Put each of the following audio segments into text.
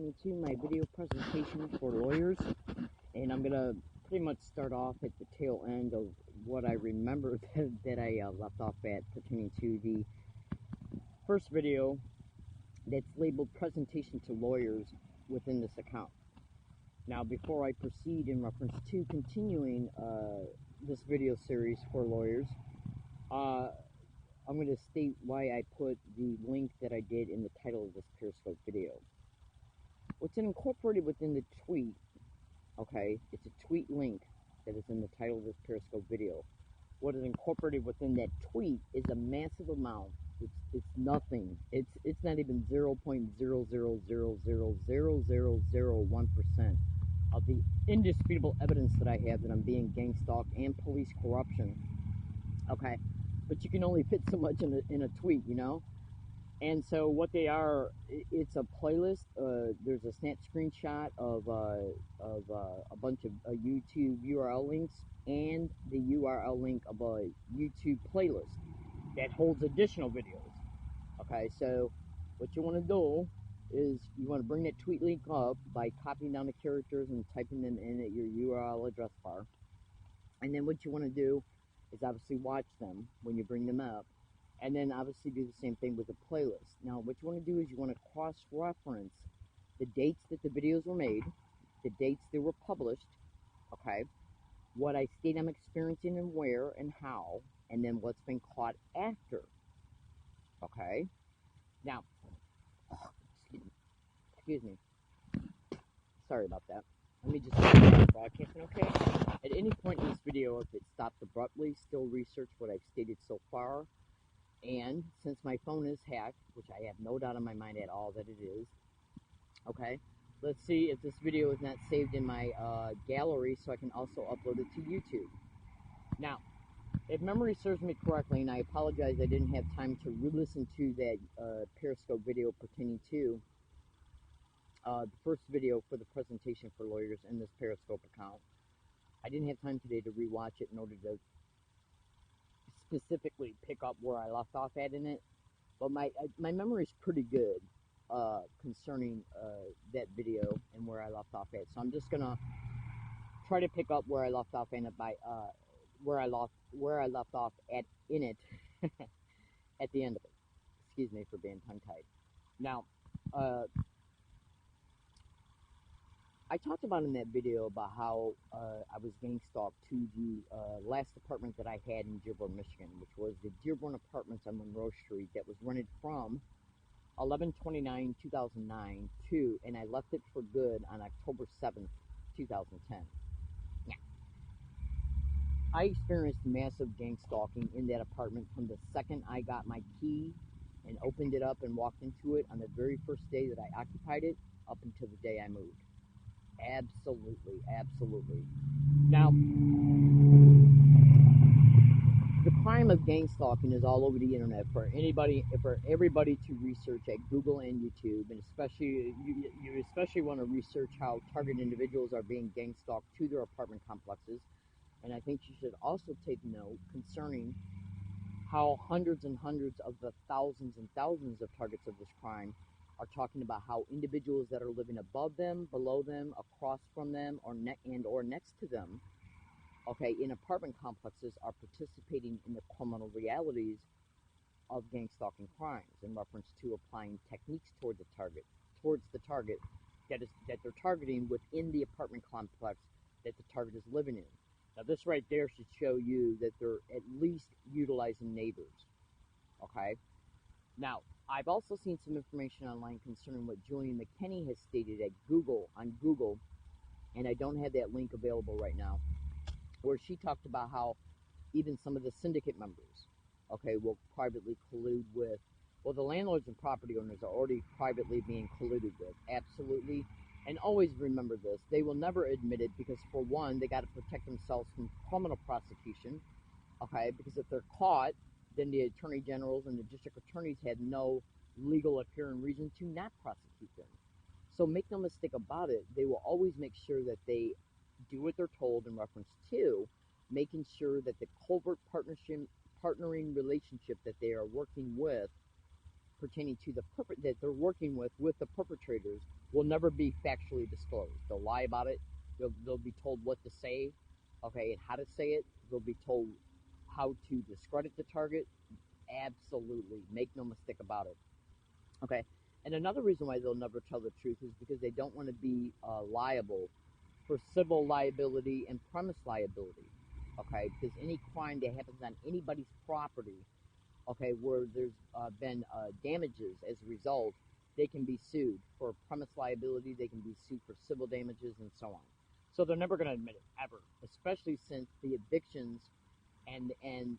welcome to my video presentation for lawyers, and I'm gonna pretty much start off at the tail end of what I remember that I left off at pertaining to the first video that's labeled presentation to lawyers within this account. Now, before I proceed in reference to continuing this video series for lawyers, I'm going to state why I put the link that I did in the title of this Periscope video. What's incorporated within the tweet, okay, it's a tweet link that is in the title of this Periscope video. What is incorporated within that tweet is a massive amount. It's nothing. It's not even 0.000000001% of the indisputable evidence that I have that I'm being gang stalked and police corruption. Okay, but you can only fit so much in a tweet, you know. And so what they are, it's a playlist. There's a snap screenshot of a bunch of YouTube URL links and the URL link of a YouTube playlist that holds additional videos. Okay, so what you want to do is you want to bring that tweet link up by copying down the characters and typing them in at your URL address bar. And then what you want to do is obviously watch them when you bring them up. And then obviously do the same thing with the playlist. Now, what you want to do is you want to cross-reference the dates that the videos were made, the dates they were published, okay, what I state I'm experiencing and where and how, and then what's been caught after, okay? Now, excuse me. Sorry about that. Let me just start broadcasting, okay? At any point in this video, if it stops abruptly, still research what I've stated so far. And since my phone is hacked, which I have no doubt in my mind at all that it is, okay, let's see if this video is not saved in my gallery so I can also upload it to YouTube. Now, if memory serves me correctly, and I apologize I didn't have time to re-listen to that Periscope video pertaining to the first video for the presentation for lawyers in this Periscope account. I didn't have time today to rewatch it in order to specifically pick up where I left off at in it, but my memory is pretty good concerning that video and where I left off at. So I'm just gonna try to pick up where I left off in it by where I left off at in it at the end of it. Excuse me for being tongue-tied. Now, I talked about in that video about how I was gang stalked to the last apartment that I had in Dearborn, Michigan, which was the Dearborn Apartments on Monroe Street that was rented from 11/29/2009 to, and I left it for good on October 7th, 2010. Yeah. I experienced massive gang stalking in that apartment from the second I got my key and opened it up and walked into it on the very first day that I occupied it up until the day I moved. Absolutely, absolutely. Now, the crime of gang stalking is all over the internet for everybody to research at Google and YouTube, and especially you especially want to research how target individuals are being gang stalked to their apartment complexes. And I think you should also take note concerning how hundreds and hundreds of the thousands and thousands of targets of this crime are talking about how individuals that are living above them, below them, across from them, or next to them, okay, in apartment complexes are participating in the criminal realities of gang stalking crimes in reference to applying techniques towards the target that they're targeting within the apartment complex that the target is living in. Now, this right there should show you that they're at least utilizing neighbors, okay? Now, I've also seen some information online concerning what Julian McKinney has stated at Google, and I don't have that link available right now, where she talked about how even some of the syndicate members, okay, will privately collude with, well, the landlords and property owners are already privately being colluded with, absolutely. And always remember this, they will never admit it because, for one, they got to protect themselves from criminal prosecution, okay, because if they're caught, then the attorney generals and the district attorneys had no legal appearance reason to not prosecute them. So make no mistake about it, they will always make sure that they do what they're told in reference to making sure that the covert partnering relationship that they are working with pertaining to that they're working with the perpetrators will never be factually disclosed. They'll lie about it. They'll be told what to say, okay, and how to say it. They'll be told how to discredit the target. Absolutely, make no mistake about it. Okay, and another reason why they'll never tell the truth is because they don't want to be liable for civil liability and premise liability. Okay, because any crime that happens on anybody's property, okay, where there's been damages as a result, they can be sued for premise liability, they can be sued for civil damages, and so on. So they're never going to admit it, ever, especially since the evictions and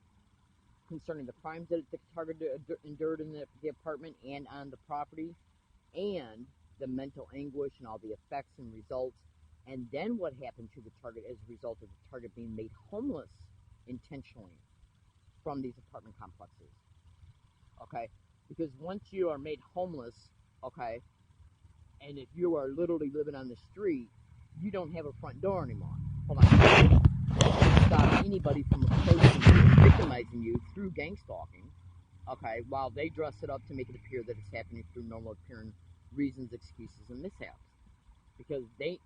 concerning the crimes that the target endured in the apartment and on the property, and the mental anguish and all the effects and results, and then what happened to the target as a result of the target being made homeless intentionally from these apartment complexes. Okay, because once you are made homeless, okay, and if you are literally living on the street, you don't have a front door anymore. Hold on. Stop anybody from approaching you and victimizing you through gang stalking, okay, while they dress it up to make it appear that it's happening through normal appearing reasons, excuses, and mishaps. Because they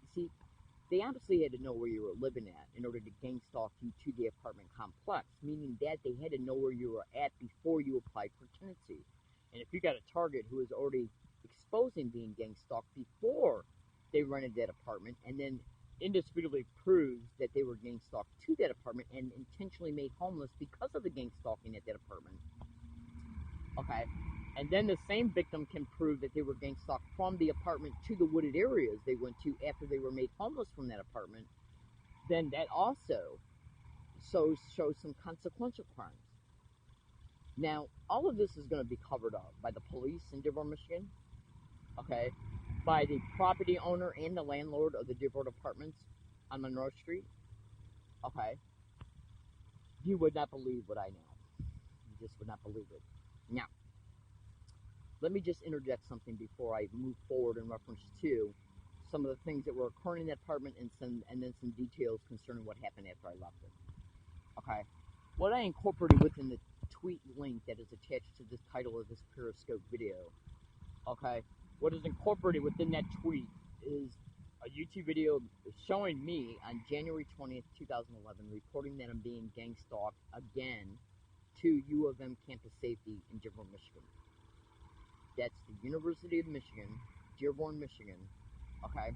obviously had to know where you were living at in order to gang stalk you to the apartment complex, meaning that they had to know where you were at before you applied for tenancy. And if you got a target who is already exposing being gang stalked before they rented that apartment, and then indisputably proves that they were gang stalked to that apartment and intentionally made homeless because of the gang stalking at that apartment, okay, and then the same victim can prove that they were gang stalked from the apartment to the wooded areas they went to after they were made homeless from that apartment, then that also shows some consequential crimes. Now, all of this is going to be covered up by the police in Dearborn, Michigan, okay, by the property owner and the landlord of the Dearborn Apartments on Monroe Street, okay. You would not believe what I know. You just would not believe it. Now, let me just interject something before I move forward in reference to some of the things that were occurring in that apartment and then some details concerning what happened after I left it. Okay. What I incorporated within the tweet link that is attached to this title of this Periscope video, okay, what is incorporated within that tweet is a YouTube video showing me on January 20th, 2011, reporting that I'm being gang stalked again to U of M campus safety in Dearborn, Michigan. That's the University of Michigan, Dearborn, Michigan, okay,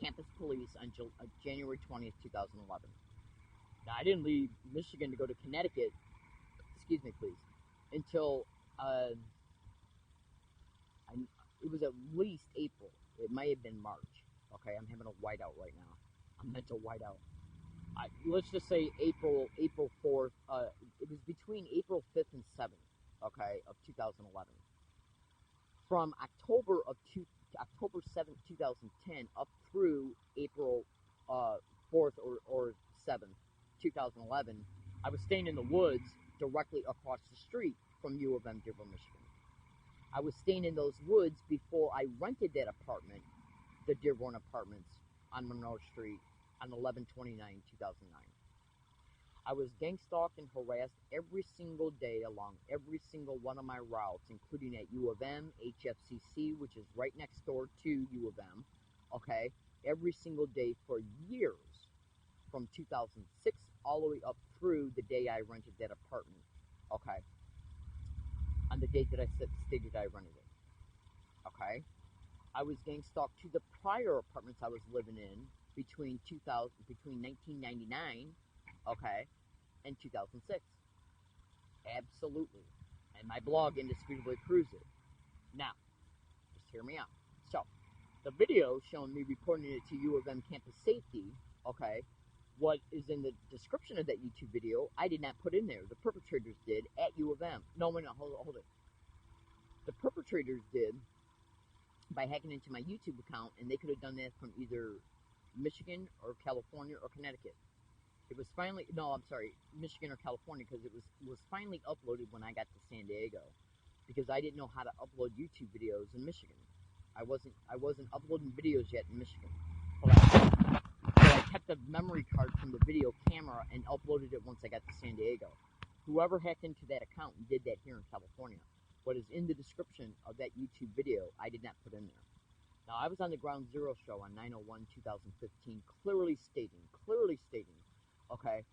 campus police on January 20th, 2011. Now, I didn't leave Michigan to go to Connecticut, excuse me, please, until it was at least April. It might have been March, okay? I'm having a whiteout right now. I'm mental whiteout. Let's just say April 4th. It was between April 5th and 7th, okay, of 2011. From October 7th, 2010, up through April 4th or 7th, 2011, I was staying in the woods directly across the street from U of M, Dearborn, Michigan. I was staying in those woods before I rented that apartment, the Dearborn Apartments on Monroe Street on 11/29/2009. I was gang stalked and harassed every single day along every single one of my routes, including at U of M, HFCC, which is right next door to U of M, okay, every single day for years, from 2006 all the way up through the day I rented that apartment, okay, on the date that I stated I rented it, okay. I was gang stalked to the prior apartments I was living in between 1999, okay, and 2006. Absolutely. And my blog indisputably proves it. Now, just hear me out. So, the video showing me reporting it to U of M campus safety, okay, what is in the description of that YouTube video, I did not put in there. The perpetrators did at U of M. No, hold it. The perpetrators did by hacking into my YouTube account, and they could have done that from either Michigan or California or Connecticut. It was finally, no, I'm sorry, Michigan or California, because it was finally uploaded when I got to San Diego, because I didn't know how to upload YouTube videos in Michigan. I wasn't uploading videos yet in Michigan. So I kept the memory card from the video camera and uploaded it once I got to San Diego. Whoever hacked into that account did that here in California. what is in the description of that YouTube video, I did not put in there. Now, I was on the Ground Zero show on 9/01/2015, clearly stating, okay,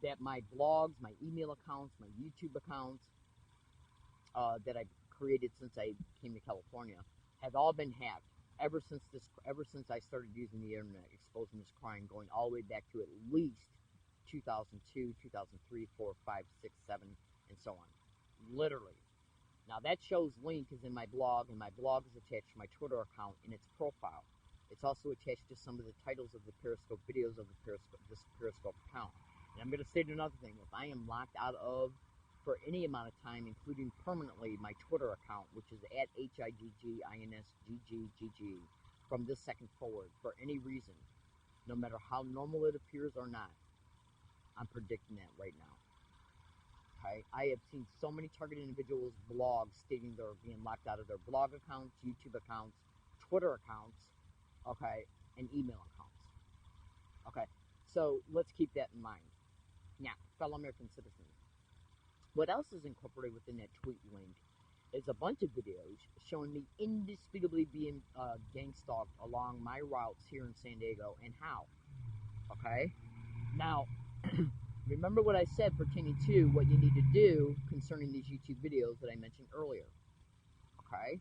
that my blogs, my email accounts, my YouTube accounts that I've created since I came to California have all been hacked ever since I started using the internet, exposing this crime, going all the way back to at least 2002, 2003, 4, 5, 6, 7, and so on. Literally. Now that show's link is in my blog, and my blog is attached to my Twitter account in its profile. It's also attached to some of the titles of the Periscope videos of this Periscope account. And I'm going to state another thing. If I am locked out of, for any amount of time, including permanently, my Twitter account, which is at HIGGINSGGGG, from this second forward, for any reason, no matter how normal it appears or not, I'm predicting that right now. Okay? I have seen so many targeted individuals' blogs stating they're being locked out of their blog accounts, YouTube accounts, Twitter accounts, okay, and email accounts. Okay, so let's keep that in mind. Now, fellow American citizens, what else is incorporated within that tweet link is a bunch of videos showing me indisputably being gang stalked along my routes here in San Diego, and how. Okay? Now, remember what I said pertaining to what you need to do concerning these YouTube videos that I mentioned earlier. Okay?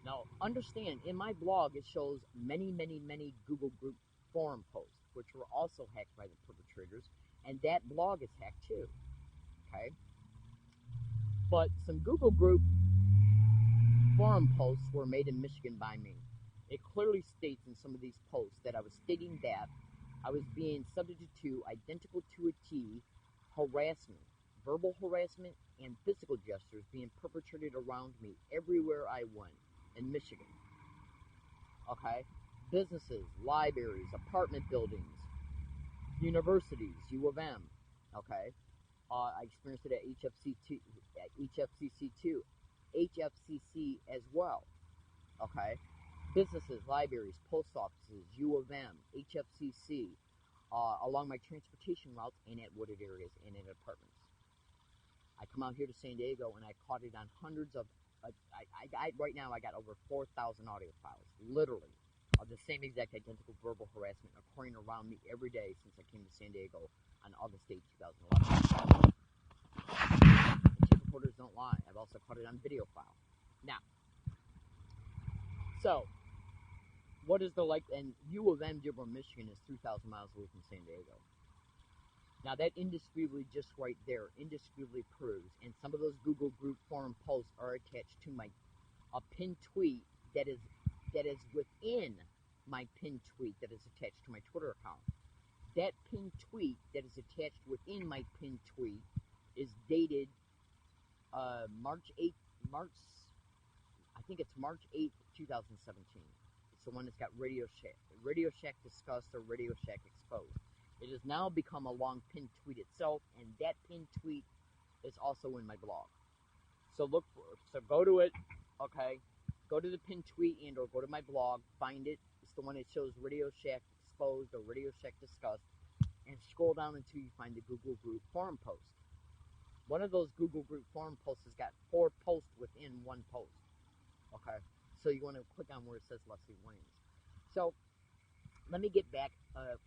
Now, understand, in my blog, it shows many Google group forum posts, which were also hacked by the perpetrators, and that blog is hacked too. Okay? But some Google group forum posts were made in Michigan by me. It clearly states in some of these posts that I was stating that I was being subjected to identical to a T harassment, verbal harassment, and physical gestures being perpetrated around me everywhere I went in Michigan. Okay? Businesses, libraries, apartment buildings, universities, U of M. Okay? I experienced it at HFCC as well. Okay? Businesses, libraries, post offices, U of M, HFCC, along my transportation routes and at wooded areas and in apartments. I come out here to San Diego and I caught it on hundreds of, right now I got over 4,000 audio files, literally, of the same exact identical verbal harassment occurring around me every day since I came to San Diego on August 8, 2011. Tape recorders don't lie. I've also caught it on video file. Now, so, what is the like? And U of M, Dearborn, Michigan is 3,000 miles away from San Diego. Now that indisputably, just right there, indisputably proves, and some of those Google group forum posts are attached to a pinned tweet that is within my pinned tweet that is attached to my Twitter account. That pinned tweet that is attached within my pinned tweet is dated March 8th, I think it's March 8th, 2017. It's the one that's got Radio Shack Discussed or Radio Shack Exposed. It has now become a long pinned tweet itself, and that pinned tweet is also in my blog. So go to it, okay? Go to the pinned tweet and or go to my blog, find it. It's the one that shows Radio Shack Exposed or Radio Shack Discussed, and scroll down until you find the Google Group forum post. One of those Google Group forum posts has got 4 posts within one post, okay? So you want to click on where it says Leslie Williams. So let me get back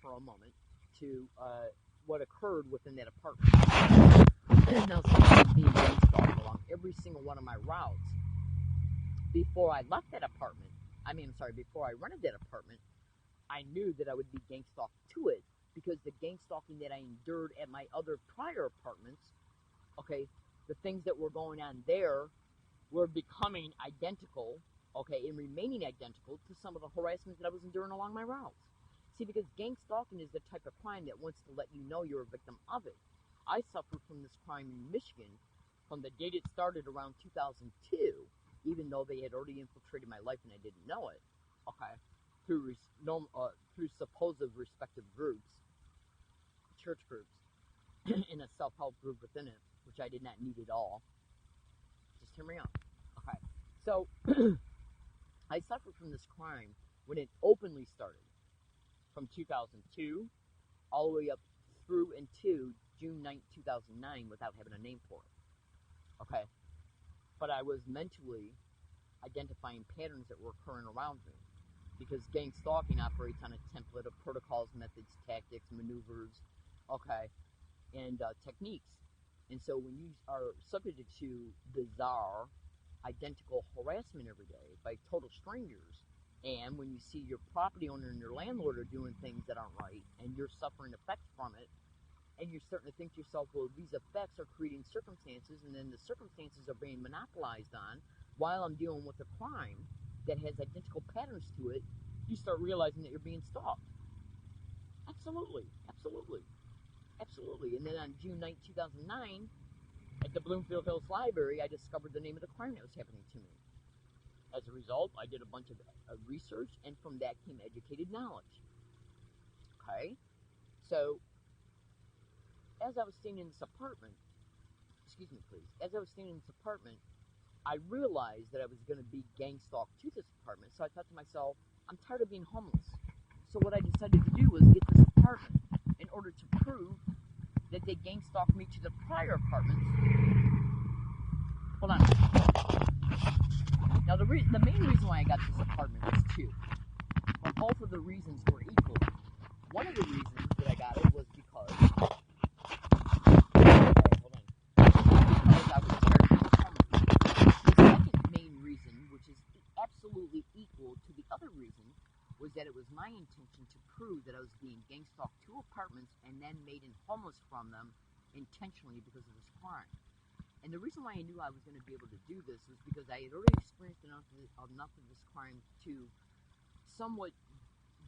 for a moment to what occurred within that apartment. Now, somebody's being gang stalked along every single one of my routes. Before I left that apartment, before I rented that apartment, I knew that I would be gang stalked to it because the gang stalking that I endured at my other prior apartments, okay, the things that were going on there were becoming identical, okay, and remaining identical to some of the harassment that I was enduring along my routes. See, because gang stalking is the type of crime that wants to let you know you're a victim of it. I suffered from this crime in Michigan from the date it started around 2002, even though they had already infiltrated my life and I didn't know it, okay, through supposed respective groups, church groups, and a self-help group within it, which I did not need at all. Just hear me out. Okay, so I suffered from this crime when it openly started, from 2002 all the way up through into June 9th, 2009 without having a name for it. Okay. but I was mentally identifying patterns that were occurring around me. Because gang stalking operates on a template of protocols, methods, tactics, maneuvers, okay, and techniques. And so when you are subjected to bizarre, identical harassment every day by total strangers, and when you see your property owner and your landlord are doing things that aren't right, and you're suffering effects from it, and you're starting to think to yourself, well, these effects are creating circumstances, and then the circumstances are being monopolized on while I'm dealing with a crime that has identical patterns to it, you start realizing that you're being stalked. Absolutely, absolutely, absolutely. And then on June 9, 2009, at the Bloomfield Hills Library, I discovered the name of the crime that was happening to me. As a result, I did a bunch of research, and from that came educated knowledge. Okay? So, as I was staying in this apartment, excuse me, please, as I was staying in this apartment, I realized that I was going to be gang stalked to this apartment. So I thought to myself, I'm tired of being homeless. So what I decided to do was get this apartment in order to prove that they gang stalked me to the prior apartments. Hold on. Now the main reason why I got this apartment was two, but both of the reasons were equal. One of the reasons that I got it was because, because I was tired of being homeless. The second main reason, which is absolutely equal to the other reason, was that it was my intention to prove that I was being gang stalked to apartments and then made homeless from them intentionally because of this crime. And the reason why I knew I was going to be able to do this was because I had already experienced enough of this crime to somewhat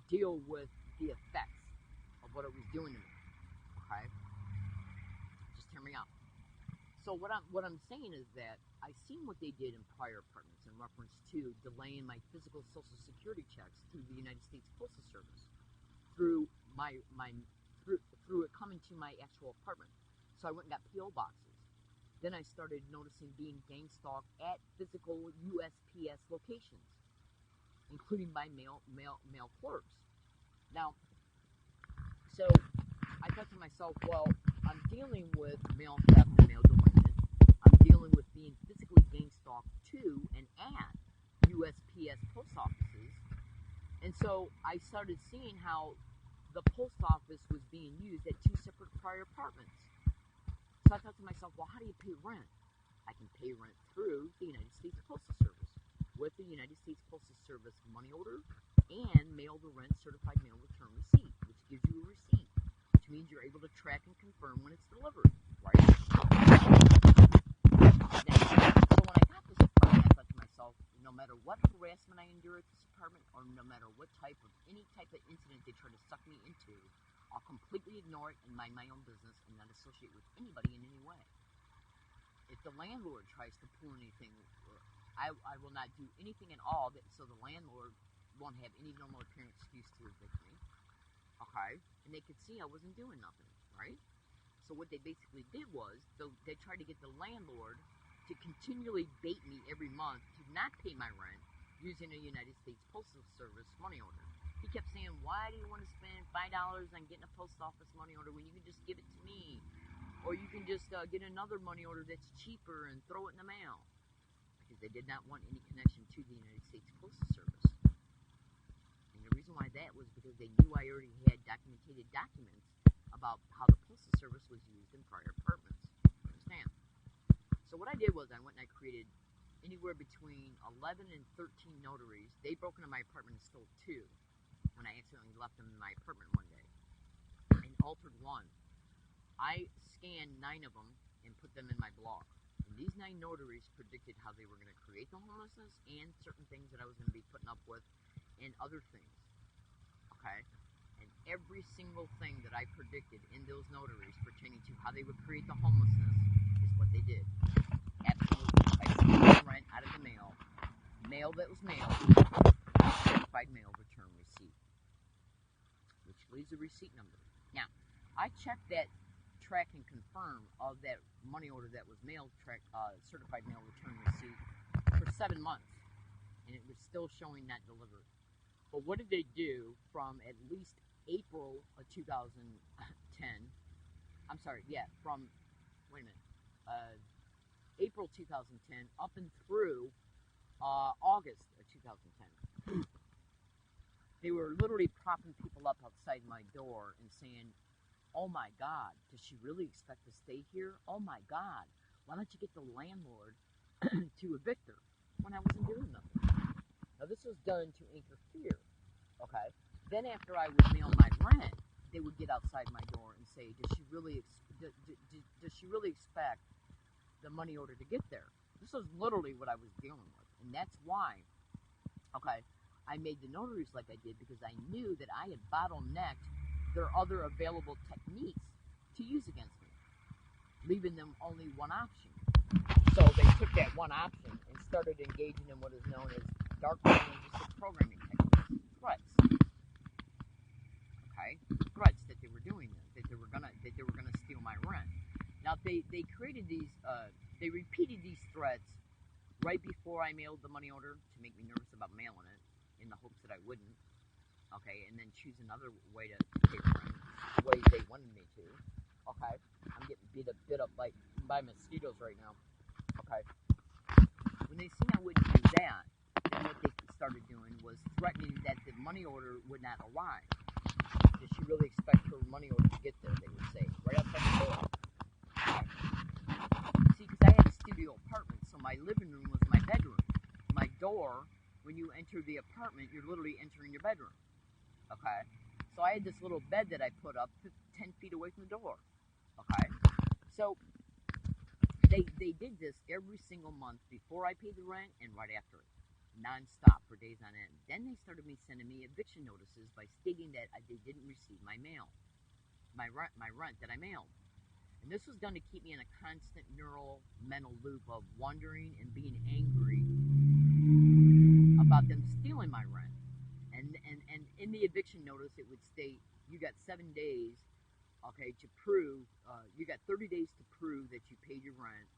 deal with the effects of what it was doing to me. Okay? Just hear me out. So what I'm saying is that I've seen what they did in prior apartments in reference to delaying my physical Social Security checks through the United States Postal Service, through through it coming to my actual apartment. So I went and got PO boxes. Then I started noticing being gang stalked at physical USPS locations, including by mail clerks. Now, so I thought to myself, well, I'm dealing with mail theft and mail delivery. I'm dealing with being physically gang stalked to and at USPS post offices. And so I started seeing how the post office was being used at two separate prior apartments. So I thought to myself, well, how do you pay rent? I can pay rent through the United States Postal Service with the United States Postal Service money order and mail the rent certified mail return receipt, which gives you a receipt, which means you're able to track and confirm when it's delivered, right? So when I got this apartment, I thought to myself, no matter what harassment I endure at this apartment, or no matter what any type of incident they try to suck me into, I'll completely ignore it and mind my own business and not associate with anybody in any way. If the landlord tries to pull anything, I will not do anything at all so the landlord won't have any normal apparent excuse to evict me. Okay? And they could see I wasn't doing nothing, right? So what they basically did was they tried to get the landlord to continually bait me every month to not pay my rent using a United States Postal Service money order. He kept saying, why do you want to spend $5 on getting a post office money order when you can just give it to me? Or you can just get another money order that's cheaper and throw it in the mail. Because they did not want any connection to the United States Postal Service. And the reason why that was because they knew I already had documented documents about how the Postal Service was used in prior apartments. Understand? So what I did was I went and I created anywhere between 11 and 13 notaries. They broke into my apartment and stole 2 when I accidentally left them in my apartment one day and altered 1. I scanned 9 of them and put them in my blog. And these 9 notaries predicted how they were going to create the homelessness and certain things that I was going to be putting up with and other things. Okay? And every single thing that I predicted in those notaries pertaining to how they would create the homelessness is what they did. Absolutely. I took rent out of the mail that was mailed, certified mail return receipt, which leaves a receipt number. Now, I checked that track and confirm of that money order that was mailed, certified mail return receipt, for 7 months, and it was still showing not delivered. But what did they do from at least April of 2010? I'm sorry, yeah, from, wait a minute, April 2010 up and through August of 2010. They were literally propping people up outside my door and saying, "Oh my God, does she really expect to stay here? Oh my God, why don't you get the landlord to evict her?" When I wasn't doing nothing. Now this was done to anchor fear. Okay. Then after I would mail my rent, they would get outside my door and say, "Does she really expect the money order to get there?" This was literally what I was dealing with, and that's why. Okay. I made the notaries like I did because I knew that I had bottlenecked their other available techniques to use against me, leaving them only one option. So they took that one option and started engaging in what is known as dark linguistic programming techniques, threats. Okay, threats that they were doing, that they were gonna steal my rent. Now they created these, they repeated these threats right before I mailed the money order to make me nervous about mailing it, in the hopes that I wouldn't. Okay, and then choose another way to pay rent, ways they wanted me to. Okay, I'm getting bit up by mosquitoes right now. Okay, when they seen I wouldn't do that, then what they started doing was threatening that the money order would not arrive. Did she really expect her money order to get there? They would say right outside the door. Okay. See, because I had a studio apartment, so my living room was my bedroom. My door, when you enter the apartment, you're literally entering your bedroom. Okay, so I had this little bed that I put up 10 feet away from the door. Okay, so they did this every single month before I paid the rent and right after it, non-stop for days on end. Then they started sending me eviction notices by stating that they didn't receive my mail, my rent that I mailed. And this was done to keep me in a constant neural mental loop of wondering and being angry about them stealing my rent. And in the eviction notice, it would state, you got 7 days, okay, to prove, you got 30 days to prove that you paid your rent.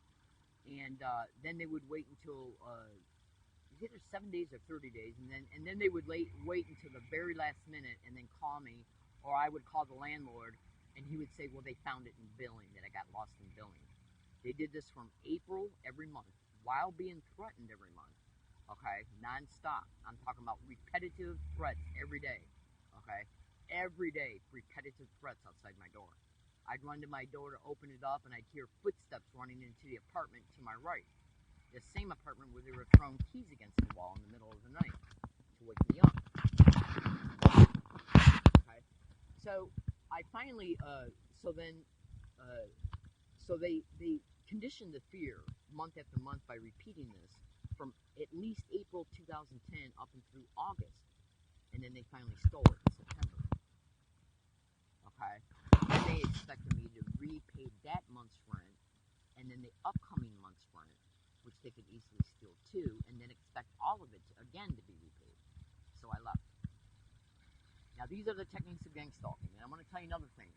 And then they would wait until, it's either 7 days or 30 days, and then they would wait until the very last minute and then call me, or I would call the landlord, and he would say, well, they found it in billing, that I got lost in billing. They did this from April every month, while being threatened every month. Okay, non-stop. I'm talking about repetitive threats every day. Okay, every day, repetitive threats outside my door. I'd run to my door to open it up, and I'd hear footsteps running into the apartment to my right. The same apartment where they were throwing keys against the wall in the middle of the night to wake me up. Okay, so I finally, so they conditioned the fear month after month by repeating this from at least April 2010 up and through August, and then they finally stole it in September. Okay, and they expected me to repay that month's rent, and then the upcoming month's rent, which they could easily steal too, and then expect all of it again to be repaid. So I left. Now these are the techniques of gang stalking, and I'm going to tell you another thing.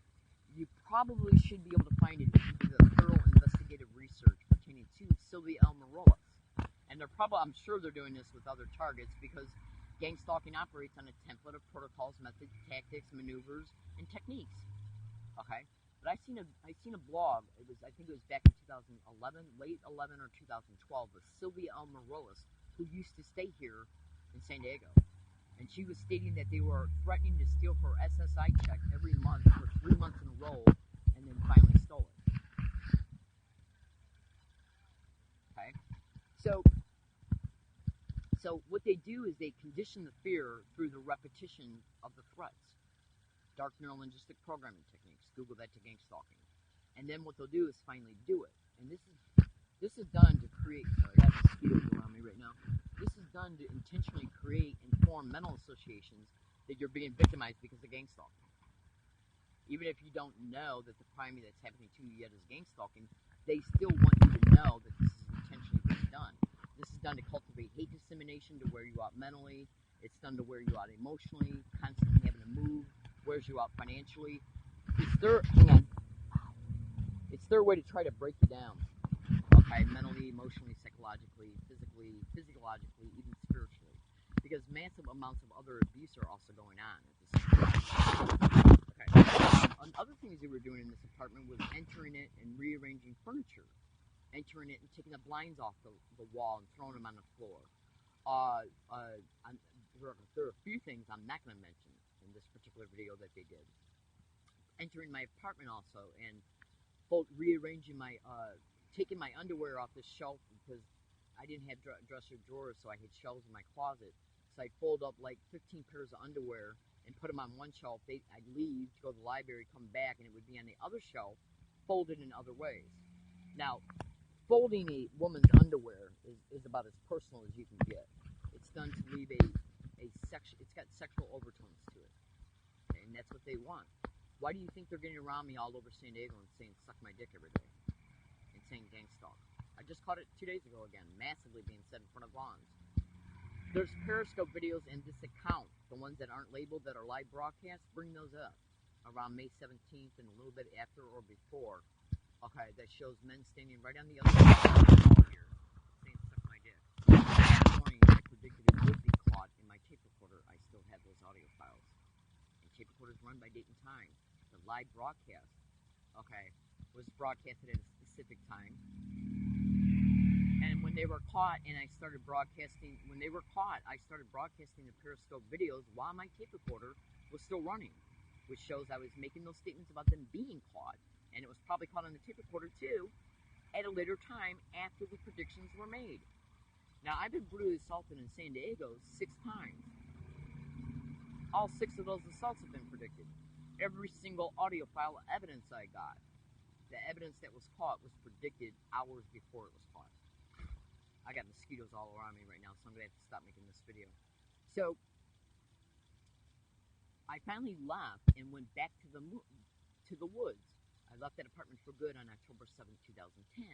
You probably should be able to find it if you do the thorough investigative research pertaining to Sylvia L. Maroulis. And I'm sure they're doing this with other targets, because gang stalking operates on a template of protocols, methods, tactics, maneuvers, and techniques. Okay, but I seen a blog. I think it was back in 2011, late 11 or 2012, with Sylvia L. Maroulis, who used to stay here in San Diego, and she was stating that they were threatening to steal her SSI check every month for 3 months in a row, and then finally stole it. Okay, so what they do is they condition the fear through the repetition of the threats. Dark neurolinguistic programming techniques. Google that to gang stalking. And then what they'll do is finally do it. And this is done to create. Sorry, I have mosquitoes around me right now. This is done to intentionally create and form mental associations that you're being victimized because of gang stalking. Even if you don't know that the crime that's happening to you yet is gang stalking, they still want you to know that this is intentionally being done. This is done to cultivate hate dissemination, to wear you out mentally. It's done to wear you out emotionally, constantly having to move, wears you out financially. It's their way to try to break you down. Okay, mentally, emotionally, psychologically, physically, physiologically, even spiritually. Because massive amounts of other abuse are also going on at the same time. Okay. Other things they were doing in this apartment was entering it and rearranging furniture. entering it and taking the blinds off the wall and throwing them on the floor. There are a few things I'm not going to mention in this particular video that they did. Entering my apartment also and rearranging taking my underwear off the shelf because I didn't have dresser drawers, so I had shelves in my closet. So I'd fold up like 15 pairs of underwear and put them on one shelf. I'd leave to go to the library, come back, and it would be on the other shelf, folded in other ways. Now, folding a woman's underwear is about as personal as you can get. It's done to leave it's got sexual overtones to it. Okay, and that's what they want. Why do you think they're getting around me all over San Diego and saying suck my dick every day? And saying gang stalk. I just caught it 2 days ago again, massively being said in front of lawns. There's Periscope videos in this account, the ones that aren't labeled that are live broadcasts, bring those up around May 17th and a little bit after or before. Okay, that shows men standing right on the other side here saying suck my dick. That morning I predicted it would be caught in my tape recorder. I still have those audio files. And tape recorders run by date and time. The live broadcast, okay, was broadcasted at a specific time. And when they were caught and I started broadcasting, I started broadcasting the Periscope videos while my tape recorder was still running, which shows I was making those statements about them being caught, and it was probably caught on the tape recorder too, at a later time after the predictions were made. Now, I've been brutally assaulted in San Diego 6 times. All 6 of those assaults have been predicted. Every single audio file of evidence I got, the evidence that was caught was predicted hours before it was caught. I got mosquitoes all around me right now, so I'm going to have to stop making this video. So, I finally left and went back to the woods. I left that apartment for good on October 7, 2010.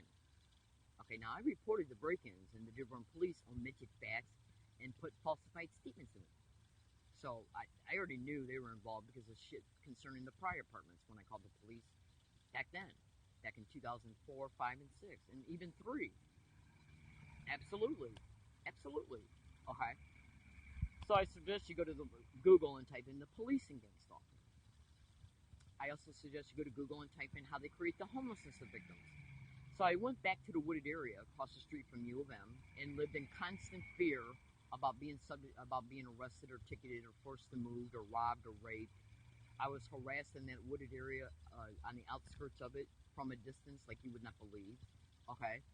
Okay, now I reported the break-ins, and the Dearborn police omitted facts and put falsified statements in it. So I already knew they were involved because of shit concerning the prior apartments when I called the police back then, back in 2004, 5, and 6, and even 3. Absolutely. Absolutely. Okay. So I suggest you go to Google and type in the police and gang stalking. I also suggest you go to Google and type in how they create the homelessness of victims. So I went back to the wooded area across the street from U of M and lived in constant fear about being arrested or ticketed or forced to move or robbed or raped. I was harassed in that wooded area on the outskirts of it from a distance like you would not believe. Okay?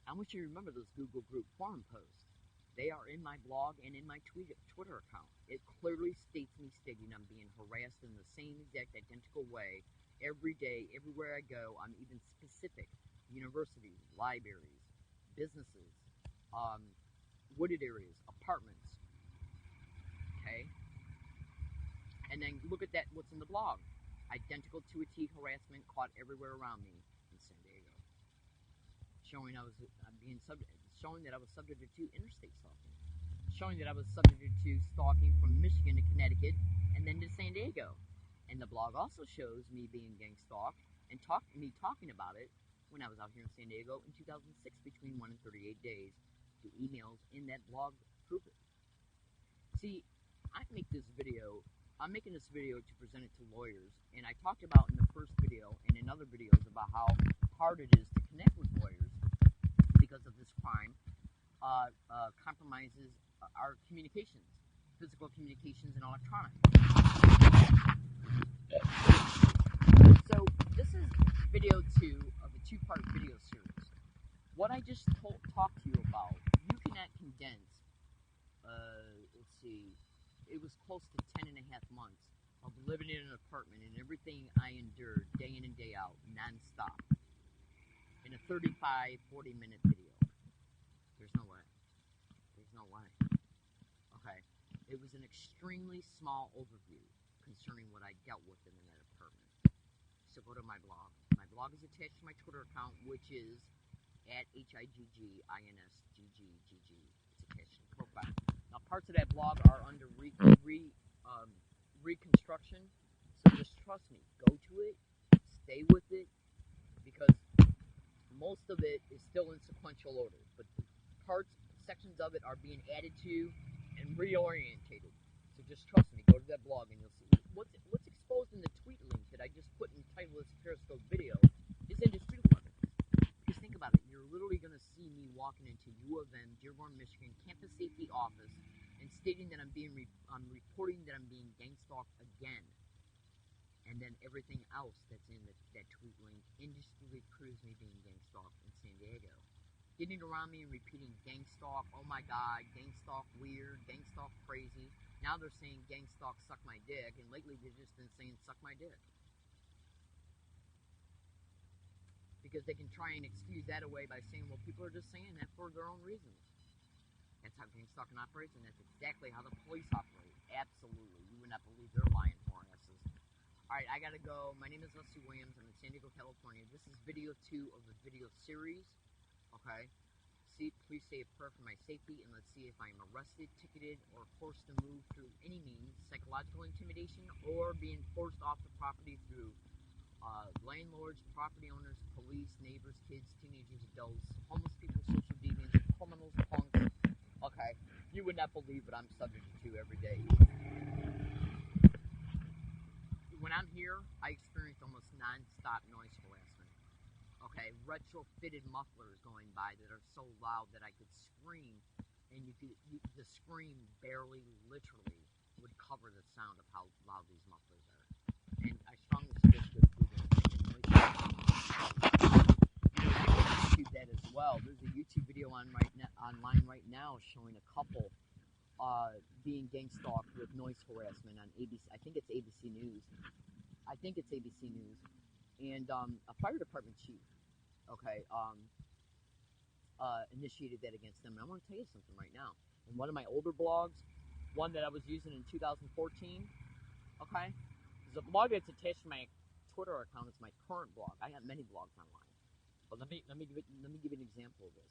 I want you to remember those Google group forum posts. They are in my blog and in my Twitter account. It clearly states me stating I'm being harassed in the same exact identical way every day, everywhere I go. I'm even specific. Universities, libraries, businesses, wooded areas, apartments. Okay? And then look at that, what's in the blog. Identical to a T harassment caught everywhere around me in San Diego. Showing that I was subjected to interstate stalking. Showing that I was subjected to stalking from Michigan to Connecticut and then to San Diego. And the blog also shows me being gang stalked and me talking about it when I was out here in San Diego in 2006 between 1 and 38 days. The emails in that blog prove it. See, I'm making this video to present it to lawyers, and I talked about in the first video and in other videos about how hard it is to connect with lawyers because of this crime compromises our communications, physical communications and electronic. So this is video 2 of a 2-part video series. What I just talked to you about, you cannot condense, let's see, it was close to 10 and a half months of living in an apartment and everything I endured day in and day out, non-stop, in a 35, 40-minute video. There's no way. There's no way. Okay. It was an extremely small overview concerning what I dealt with in that apartment. So go to my blog. My blog is attached to my Twitter account, which is at HIGGINSGGGG. It's attached to the profile. Now, parts of that blog are under reconstruction, so just trust me. Go to it, stay with it, because most of it is still in sequential order, but sections of it are being added to and reorientated. So just trust me. Go to that blog and you'll see what's exposed in the tweet link that I just put in the title of this Periscope video is indisputable evidence. Because think about it. You're literally going to see me walking into U of M, Dearborn, Michigan campus safety office and stating that I'm reporting that I'm being gang stalked again. And then everything else that's in that tweet link indisputably proves me being gang stalked in San Diego. Getting around me and repeating gang stalk, oh my god, gang stalk weird, gang stalk crazy. Now they're saying gang stalk suck my dick, and lately they've just been saying suck my dick. Because they can try and excuse that away by saying, well, people are just saying that for their own reasons. That's how gang stalking operates, and that's exactly how the police operate. Absolutely. You would not believe their lying asses. Alright, I gotta go. My name is Leslie Williams. I'm in San Diego, California. This is video 2 of the video series. Okay? Please say a prayer for my safety, and let's see if I'm arrested, ticketed, or forced to move through any means, psychological intimidation, or being forced off the property through landlords, property owners, police, neighbors, kids, teenagers, adults, homeless people, social deviants, criminals, punks. Okay, you would not believe what I'm subject to every day. When I'm here, I experience almost non-stop noise harassment. Okay, retrofitted mufflers going by that are so loud that I could scream, and the scream barely, literally, would cover the sound of how loud these mufflers are. And I strongly suggest you go to Google YouTube that as well. There's a YouTube video online right now showing a couple being gang stalked with noise harassment on ABC. I think it's ABC News. And a fire department chief, okay, initiated that against them. And I want to tell you something right now. In one of my older blogs, one that I was using in 2014, okay, there's a blog that's attached to my Twitter account. It's my current blog. I have many blogs online, but let me give you an example of this.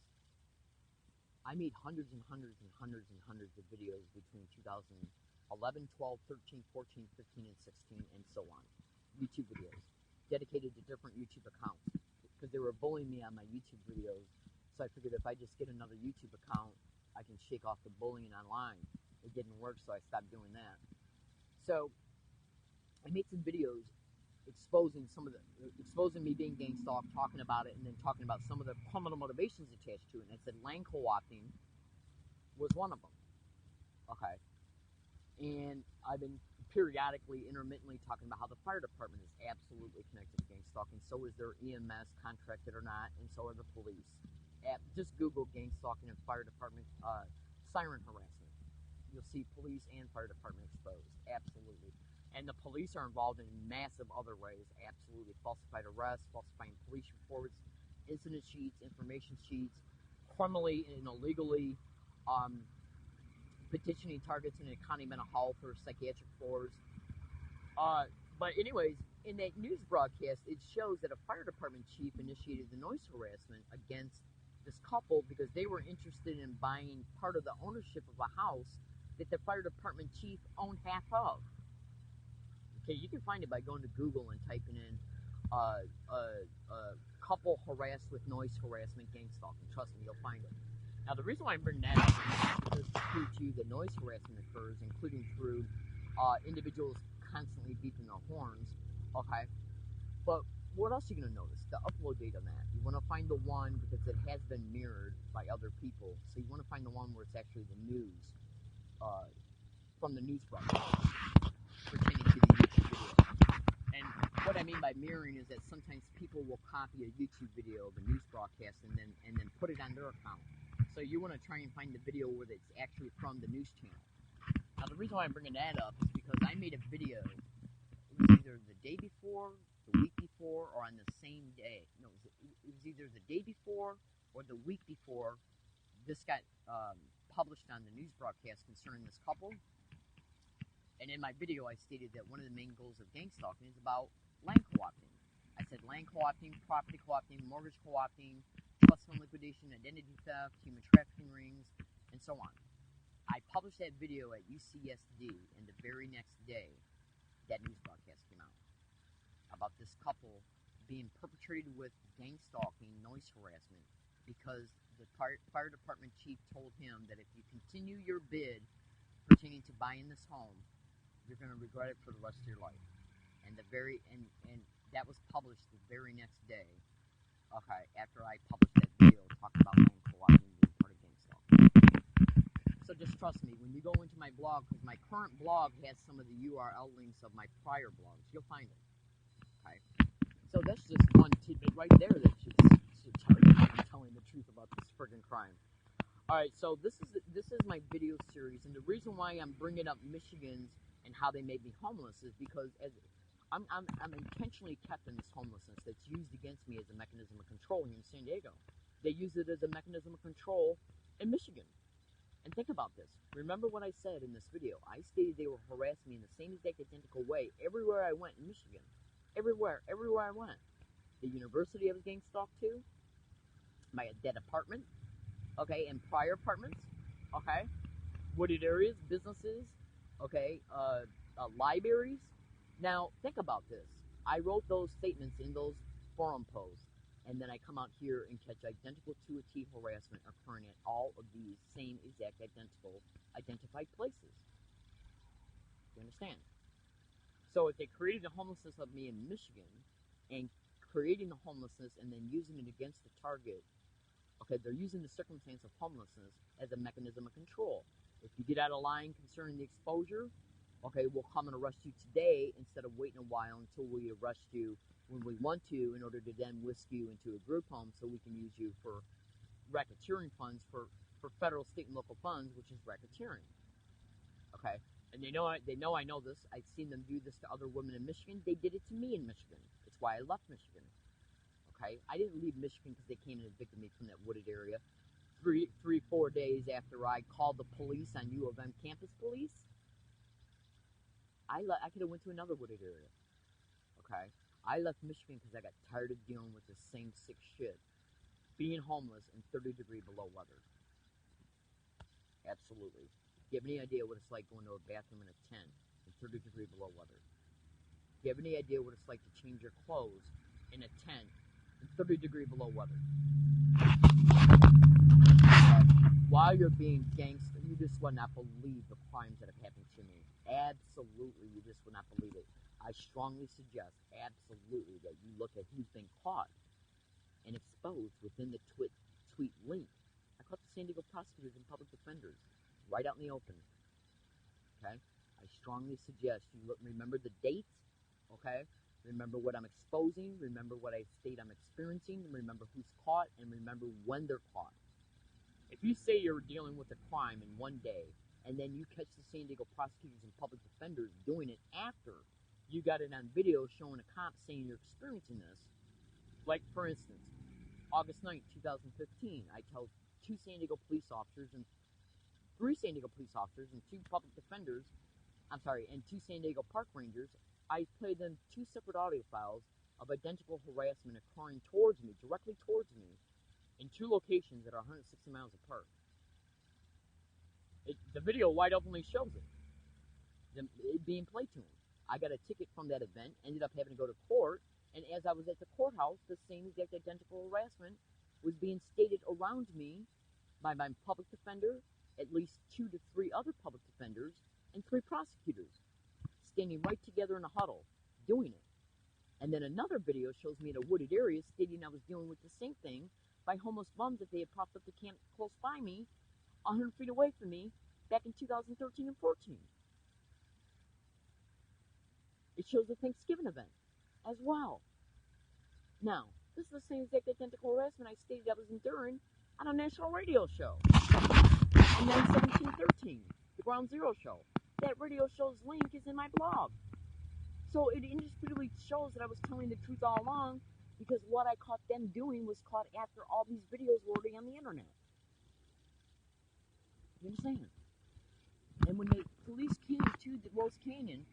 I made hundreds and hundreds and hundreds and hundreds of videos between 2011, 12, 13, 14, 15, and 16, and so on. YouTube videos dedicated to different YouTube accounts because they were bullying me on my YouTube videos. So I figured if I just get another YouTube account, I can shake off the bullying online. It didn't work, so I stopped doing that. So I made some videos exposing me being gang stalked, talking about it, and then talking about some of the criminal motivations attached to it. And I said land co-opting was one of them. Okay. And I've been periodically, intermittently talking about how the fire department is absolutely connected to gang stalking. So is their EMS, contracted or not, and so are the police. Just Google gang stalking and fire department siren harassment. You'll see police and fire department exposed. Absolutely. And the police are involved in massive other ways. Absolutely. Falsified arrests, falsifying police reports, incident sheets, information sheets, criminally and illegally petitioning targets in a county mental health or psychiatric floors. But anyways, in that news broadcast, it shows that a fire department chief initiated the noise harassment against this couple because they were interested in buying part of the ownership of a house that the fire department chief owned half of. Okay, you can find it by going to Google and typing in couple harassed with noise harassment gang stalking. Trust me, you'll find it. Now, the reason why I'm bringing that up is to prove to you that noise harassment occurs, including through individuals constantly beeping their horns. Okay, but what else are you going to notice? The upload date on that. You want to find the one because it has been mirrored by other people. So you want to find the one where it's actually the news from the news broadcast pertaining to the YouTube video. And what I mean by mirroring is that sometimes people will copy a YouTube video of a news broadcast and then put it on their account. So you want to try and find the video where it's actually from the news channel. Now the reason why I'm bringing that up is because I made a video. It was either the day before, the week before, or on the same day. No, it was either the day before or the week before this got published on the news broadcast concerning this couple. And in my video, I stated that one of the main goals of gang stalking is about land co-opting. I said land co-opting, property co-opting, mortgage co-opting, trust fund liquidation, identity theft, human trafficking rings, and so on. I published that video at UCSD, and the very next day, that news broadcast came out about this couple being perpetrated with gang stalking, noise harassment, because the fire department chief told him that if you continue your bid pertaining to buying this home, you're going to regret it for the rest of your life. And that was published the very next day. Okay, after I published that video talking about gang co-opting being part of gang stalking. So just trust me, when you go into my blog, because my current blog has some of the URL links of my prior blogs, you'll find it. Okay? So that's just one tidbit right there that should tell you I'm telling the truth about this friggin' crime. Alright, so this is my video series, and the reason why I'm bringing up Michigans and how they made me homeless is because I'm intentionally kept in this homelessness that's used against me as a mechanism of control here in San Diego. They use it as a mechanism of control in Michigan. And think about this. Remember what I said in this video. I stated they were harassing me in the same exact identical way everywhere I went in Michigan. Everywhere I went. The university I was getting stalked to, my dead apartment, okay, and prior apartments, okay, wooded areas, businesses, okay, libraries. Now, think about this. I wrote those statements in those forum posts, and then I come out here and catch identical to a T harassment occurring at all of these same exact identified places. You understand? So if they created the homelessness of me in Michigan and creating the homelessness and then using it against the target, okay, they're using the circumstance of homelessness as a mechanism of control. If you get out of line concerning the exposure, okay, we'll come and arrest you today instead of waiting a while until we arrest you when we want to in order to then whisk you into a group home so we can use you for racketeering funds for federal, state, and local funds, which is racketeering. Okay? And they know I know this. I've seen them do this to other women in Michigan. They did it to me in Michigan. It's why I left Michigan. Okay? I didn't leave Michigan because they came and evicted me from that wooded area. 4 days after I called the police on U of M campus police, I could have went to another wooded area. Okay? I left Michigan because I got tired of dealing with the same sick shit. Being homeless in 30-degree below weather. Absolutely. Do you have any idea what it's like going to a bathroom in a tent in 30-degree below weather? Do you have any idea what it's like to change your clothes in a tent in 30-degree below weather? While you're being gangster, you just would not believe the crimes that have happened to me. Absolutely, you just would not believe it. I strongly suggest, absolutely, that you look at who's been caught and exposed within the tweet link. I caught the San Diego prosecutors and public defenders right out in the open. Okay? I strongly suggest you remember the dates, okay? Remember what I'm exposing, remember what I state I'm experiencing, remember who's caught, and remember when they're caught. If you say you're dealing with a crime in one day, and then you catch the San Diego prosecutors and public defenders doing it after you got it on video showing a cop saying you're experiencing this, like, for instance, August 9th, 2015, I tell 2 San Diego police officers and 3 San Diego police officers and 2 public defenders, and 2 San Diego park rangers, I played them 2 separate audio files of identical harassment occurring towards me, directly towards me, in 2 locations that are 160 miles apart. The video wide openly shows it being played to them. I got a ticket from that event, ended up having to go to court, and as I was at the courthouse, the same exact identical harassment was being stated around me by my public defender, at least 2 to 3 other public defenders, and 3 prosecutors, standing right together in a huddle, doing it. And then another video shows me in a wooded area stating I was dealing with the same thing by homeless bums that they had propped up the camp close by me, 100 feet away from me, back in 2013 and 14. It shows the Thanksgiving event as well. Now, this is the same exact identical harassment I stated I was enduring on a national radio show in 9/17/13, the Ground Zero show. That radio show's link is in my blog. So it indisputably shows that I was telling the truth all along, because what I caught them doing was caught after all these videos were already on the internet. You understand? And when the police came to Rose Canyon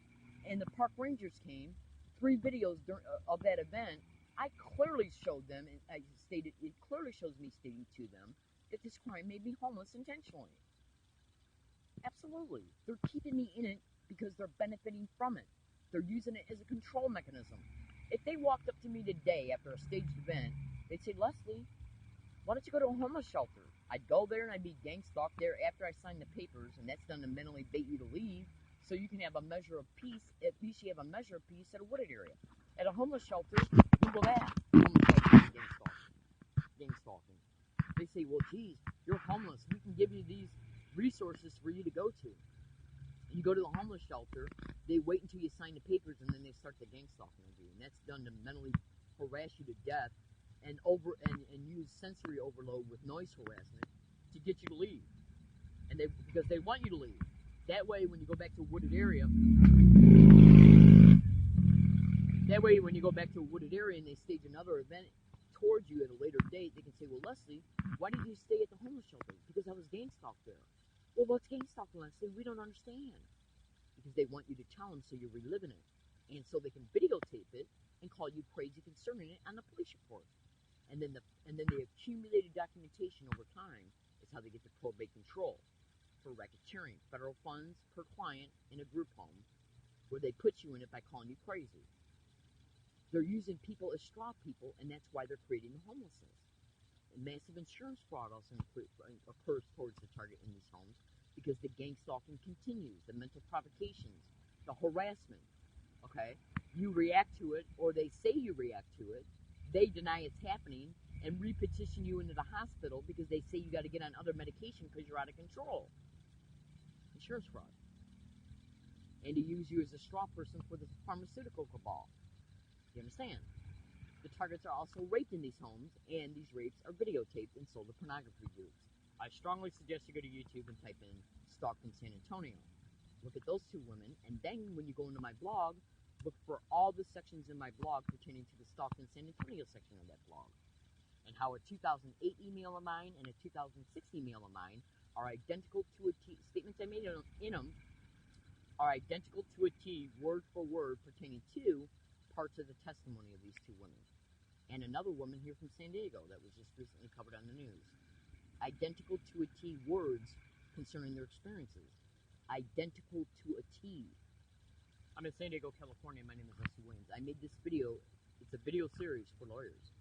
and the park rangers came, 3 videos of that event, I clearly showed them, and I stated, it clearly shows me stating to them that this crime made me homeless intentionally. Absolutely. They're keeping me in it because they're benefiting from it. They're using it as a control mechanism. If they walked up to me today after a staged event, they'd say, Leslie, why don't you go to a homeless shelter? I'd go there and I'd be gang stalked there after I signed the papers, and that's done to mentally bait you to leave so you can have a measure of peace. At least you have a measure of peace at a wooded area. At a homeless shelter, Google that. Homeless shelter, gang stalking. might say, well, geez, you're homeless. We can give you these resources for you to go to. You go to the homeless shelter, they wait until you sign the papers, and then they start the gang stalking of you. And that's done to mentally harass you to death and use sensory overload with noise harassment to get you to leave. And because they want you to leave. That way, when you go back to a wooded area, and they stage another event towards you at a later date, they can say, well, Leslie, why didn't you stay at the homeless shelter? Because I was gang stalked there. Well, what's gang stalking, Leslie? We don't understand. Because they want you to tell them so you're reliving it. And so they can videotape it and call you crazy concerning it on the police report. And then the accumulated documentation over time is how they get to probate control for racketeering, federal funds per client in a group home, where they put you in it by calling you crazy. They're using people as straw people, and that's why they're creating the homelessness. And massive insurance fraud also occurs towards the target in these homes, because the gang stalking continues, the mental provocations, the harassment. Okay, you react to it, or they say you react to it. They deny it's happening and repetition you into the hospital because they say you got to get on other medication because you're out of control. Insurance fraud. And to use you as a straw person for the pharmaceutical cabal. You understand? The targets are also raped in these homes, and these rapes are videotaped and sold to pornography groups. I strongly suggest you go to YouTube and type in "stalked in San Antonio." Look at those two women, and then when you go into my blog, look for all the sections in my blog pertaining to the "stalked in San Antonio" section of that blog, and how a 2008 email of mine and a 2006 email of mine are identical to a T. Statements I made in them are identical to a T, word for word, pertaining to parts of the testimony of these two women. And another woman here from San Diego that was just recently covered on the news. Identical to a T words concerning their experiences. Identical to a T. I'm in San Diego, California. My name is Leslie Williams. I made this video. It's a video series for lawyers.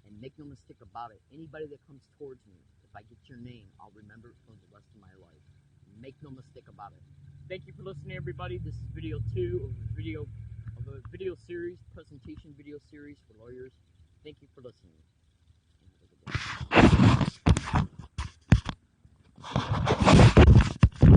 And make no mistake about it, anybody that comes towards me, if I get your name, I'll remember it for the rest of my life. Make no mistake about it. Thank you for listening, everybody. This is video 2 of a video series, presentation video series for lawyers. Thank you for listening.